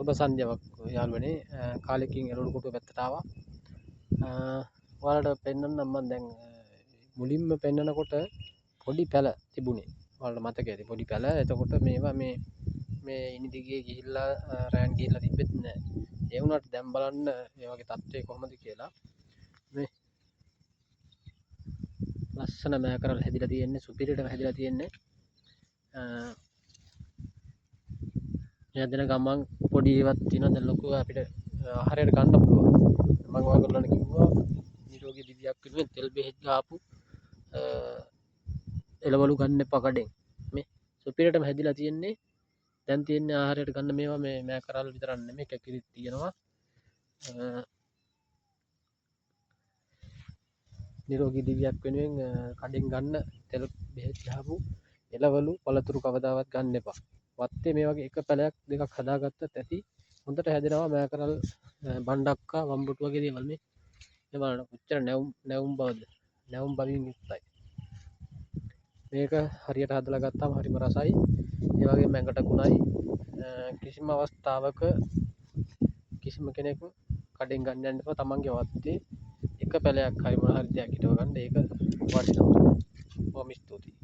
සුබ සන්ධ්‍යාවක් යාළුවනේ. කාලෙකින් එළවලු කොටුව පැත්තට ආවා. ඔයාලට පෙන්වන්නම් මම දැන් මුලින්ම පෙන්වනකොට පොඩි පැල තිබුණේ. ඔයාලට මතක ඇති පොඩි පැල. එතකොට මේවා මේ ඉනි දිගේ ගිහිල්ලා රෑන් ගිහිල්ලා තිබෙත් නෑ. ඒ වුණාට දැන් බලන්න මේ වගේ තත්ත්වය කොහොමද කියලා. මේ ලස්සන මෑකරල් හැදිලා තියෙන්නේ, සුපිරියටම හැදිලා තියෙන්නේ. මෙයා දෙන ගමන් පොඩි ඒවත් තියෙනවා. දැන් ලොකු අපිට ආහාරයට ගන්න පුළුවන්. මම ඔයගොල්ලන්ට කිව්වා නිරෝගී දිවියක් වෙනුවෙන් තෙල් බෙහෙත් ගාපු එළවලු ගන්න එපා කඩෙන්. මේ සුපිරියටම හැදිලා තියෙන්නේ. දැන් තියෙන්නේ ආහාරයට ගන්න මේවා මේ මෑකරල් විතරක් නෙමෙයි කැකිරිත් තියෙනවා. නිරෝගී දිවියක් වෙනුවෙන් කඩෙන් ගන්න තෙල් බෙහෙත් ගහපු එළවලු පළතුරු කවදාවත් ගන්න එපා. වත්තේ මේ වගේ එක පැලයක් දෙකක් හදාගත්තත් ඇති. හොඳට හැදෙනවා මෑකරල් බණ්ඩක්කා වම්බුටු වගේ දේවල් මේ බලන්න කොච්චර නැවුම් බවද. නැවුම් බවින් යුක්තයි. මේක හරියට හදලා ගත්තාම හරිම රසයි. ඒ වගේම ඇඟට ගුණයි. කිසිම අවස්ථාවක කිසිම කෙනෙක් කඩෙන් ගන්න යන්න එපා. තමන්ගේ වත්තේ එක පැලයක් හරි මොන හරි දෙයක් හිටව ගන්න. ඒක වටිනවා. බොහොම ස්තුතියි.